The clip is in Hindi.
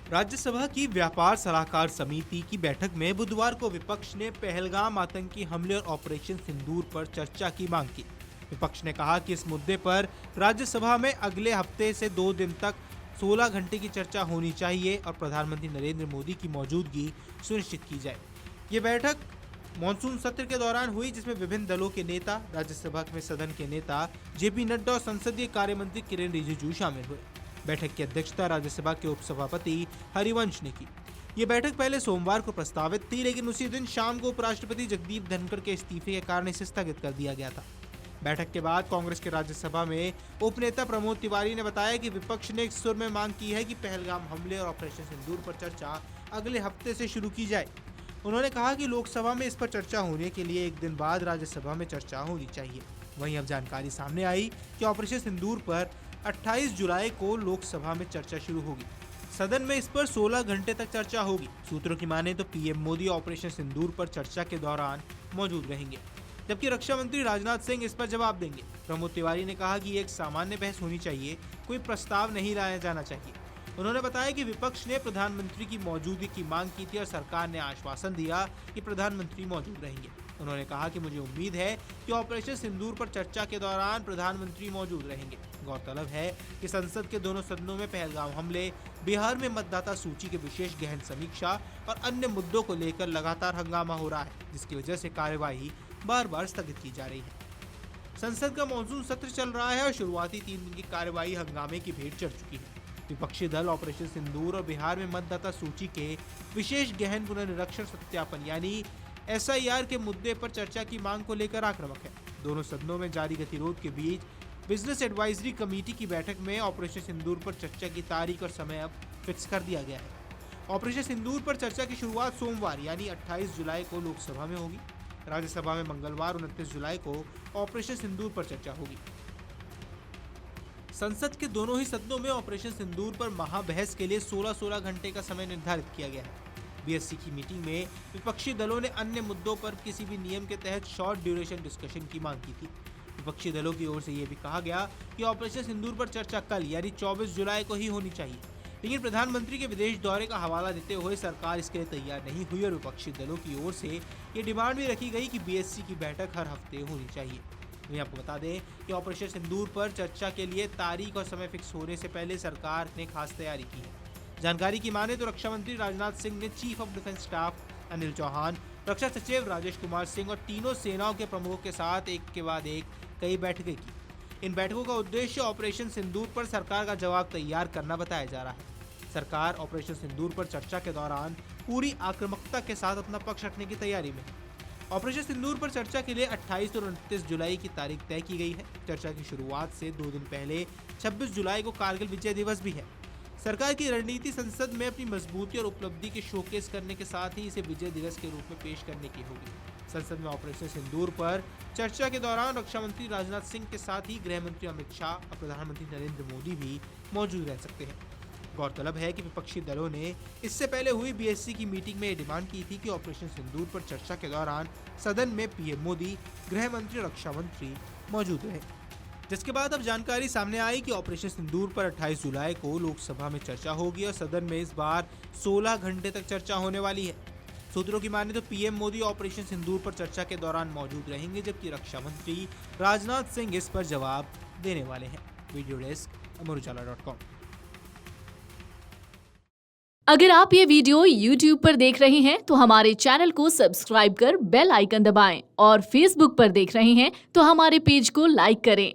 राज्यसभा की व्यापार सलाहकार समिति की बैठक में बुधवार को विपक्ष ने पहलगाम आतंकी हमले और ऑपरेशन सिंदूर पर चर्चा की मांग की। विपक्ष ने कहा कि इस मुद्दे पर राज्यसभा में अगले हफ्ते से 2 दिन तक 16 घंटे की चर्चा होनी चाहिए और प्रधानमंत्री नरेंद्र मोदी की मौजूदगी सुनिश्चित की जाए। ये बैठक मानसून सत्र के दौरान हुई, जिसमें विभिन्न दलों के नेता, राज्यसभा में सदन के नेता जेपी नड्डा और संसदीय कार्य मंत्री किरेन रिजिजू शामिल हुए। बैठक की अध्यक्षता राज्यसभा के उपसभापति हरिवंश ने की। ये बैठक पहले सोमवार को प्रस्तावित थी, लेकिन उसी दिन शाम को उपराष्ट्रपति जगदीप धनखड़ के इस्तीफे के कारण इसे स्थगित कर दिया गया था। बैठक के बाद कांग्रेस के राज्यसभा में उपनेता प्रमोद तिवारी ने बताया कि विपक्ष ने एक सुर में मांग की है कि पहलगाम हमले और ऑपरेशन सिंदूर पर चर्चा अगले हफ्ते से शुरू की जाए। उन्होंने कहा कि लोकसभा में इस पर चर्चा होने के लिए एक दिन बाद राज्यसभा में चर्चा होनी चाहिए। वहीं अब जानकारी सामने आई कि ऑपरेशन सिंदूर पर 28 जुलाई को लोकसभा में चर्चा शुरू होगी। सदन में इस पर 16 घंटे तक चर्चा होगी। सूत्रों की माने तो पीएम मोदी ऑपरेशन सिंदूर पर चर्चा के दौरान मौजूद रहेंगे, जबकि रक्षा मंत्री राजनाथ सिंह इस पर जवाब देंगे। प्रमोद तिवारी ने कहा कि ये एक सामान्य बहस होनी चाहिए, कोई प्रस्ताव नहीं लाया जाना चाहिए। उन्होंने बताया कि विपक्ष ने प्रधानमंत्री की मौजूदगी की मांग की थी और सरकार ने आश्वासन दिया कि प्रधानमंत्री मौजूद रहेंगे। उन्होंने कहा कि मुझे उम्मीद है कि ऑपरेशन सिंदूर पर चर्चा के दौरान प्रधानमंत्री मौजूद रहेंगे। गौरतलब है कि संसद के दोनों सदनों में पहलगाम हमले, बिहार में मतदाता सूची के विशेष गहन समीक्षा और अन्य मुद्दों को लेकर लगातार हंगामा हो रहा है, जिसकी वजह से कार्यवाही बार बार स्थगित की जा रही है। संसद का मानसून सत्र चल रहा है और शुरुआती 3 दिन की कार्यवाही हंगामे की भेंट चढ़ चुकी है। विपक्षी दल ऑपरेशन सिंदूर और बिहार में मतदाता सूची के विशेष गहन पुनर्निरीक्षण सत्यापन यानी एसआईआर के मुद्दे पर चर्चा की मांग को लेकर आक्रामक है। दोनों सदनों में जारी गतिरोध के बीच बिजनेस एडवाइजरी कमेटी की बैठक में ऑपरेशन सिंदूर पर चर्चा की तारीख और समय अब फिक्स कर दिया गया है। ऑपरेशन सिंदूर पर चर्चा की शुरुआत सोमवार यानी 28 जुलाई को लोकसभा में होगी। राज्यसभा में मंगलवार 29 जुलाई को ऑपरेशन सिंदूर पर चर्चा होगी। संसद के दोनों ही सदनों में ऑपरेशन सिंदूर पर महाबहस के लिए 16-16 घंटे का समय निर्धारित किया गया है। बीएससी की मीटिंग में विपक्षी दलों ने अन्य मुद्दों पर किसी भी नियम के तहत शॉर्ट ड्यूरेशन डिस्कशन की मांग की थी। विपक्षी दलों की ओर से यह भी कहा गया कि ऑपरेशन सिंदूर पर चर्चा कल यानी 24 जुलाई को ही होनी चाहिए, लेकिन प्रधानमंत्री के विदेश दौरे का हवाला देते हुए सरकार इसके लिए तैयार नहीं हुई और विपक्षी दलों की ओर से ये डिमांड भी रखी गई कि बीएससी की बैठक हर हफ्ते होनी चाहिए। वहीं आपको बता दें कि ऑपरेशन सिंदूर पर चर्चा के लिए तारीख और समय फिक्स होने से पहले सरकार ने खास तैयारी की है। जानकारी की माने तो रक्षा मंत्री राजनाथ सिंह ने chief of defence staff Anil Chauhan, रक्षा सचिव राजेश कुमार सिंह और तीनों सेनाओं के प्रमुखों के साथ एक के बाद एक कई बैठकें की। इन बैठकों का उद्देश्य ऑपरेशन सिंदूर पर सरकार का जवाब तैयार करना बताया जा रहा है। सरकार ऑपरेशन सिंदूर पर चर्चा के दौरान पूरी आक्रामकता के साथ अपना पक्ष रखने की तैयारी में है। ऑपरेशन सिंदूर पर चर्चा के लिए 28 और 29 जुलाई की तारीख तय की गई है। चर्चा की शुरुआत से 2 दिन पहले 26 जुलाई को कारगिल विजय दिवस भी है। सरकार की रणनीति संसद में अपनी मजबूती और उपलब्धि के शोकेस करने के साथ ही इसे विजय दिवस के रूप में पेश करने की होगी। संसद में ऑपरेशन सिंदूर पर चर्चा के दौरान रक्षा मंत्री राजनाथ सिंह के साथ ही गृह मंत्री अमित शाह और प्रधानमंत्री नरेंद्र मोदी भी मौजूद रह सकते हैं। गौरतलब है कि विपक्षी दलों ने इससे पहले हुई बीएससी की मीटिंग में डिमांड की थी कि ऑपरेशन सिंदूर पर चर्चा के दौरान सदन में पीएम मोदी, गृह मंत्री और रक्षा मंत्री मौजूद रहे, जिसके बाद अब जानकारी सामने आई कि ऑपरेशन सिंदूर पर 28 जुलाई को लोकसभा में चर्चा होगी और सदन में इस बार 16 घंटे तक चर्चा होने वाली है। सूत्रों की माने तो पीएम मोदी ऑपरेशन सिंदूर पर चर्चा के दौरान मौजूद रहेंगे, जबकि रक्षा मंत्री राजनाथ सिंह इस पर जवाब देने वाले हैं। Video desk Amar Ujala dot com. अगर आप ये वीडियो YouTube पर देख रहे हैं तो हमारे चैनल को सब्सक्राइब कर बेल आइकन दबाएं और Facebook पर देख रहे हैं तो हमारे पेज को लाइक करें।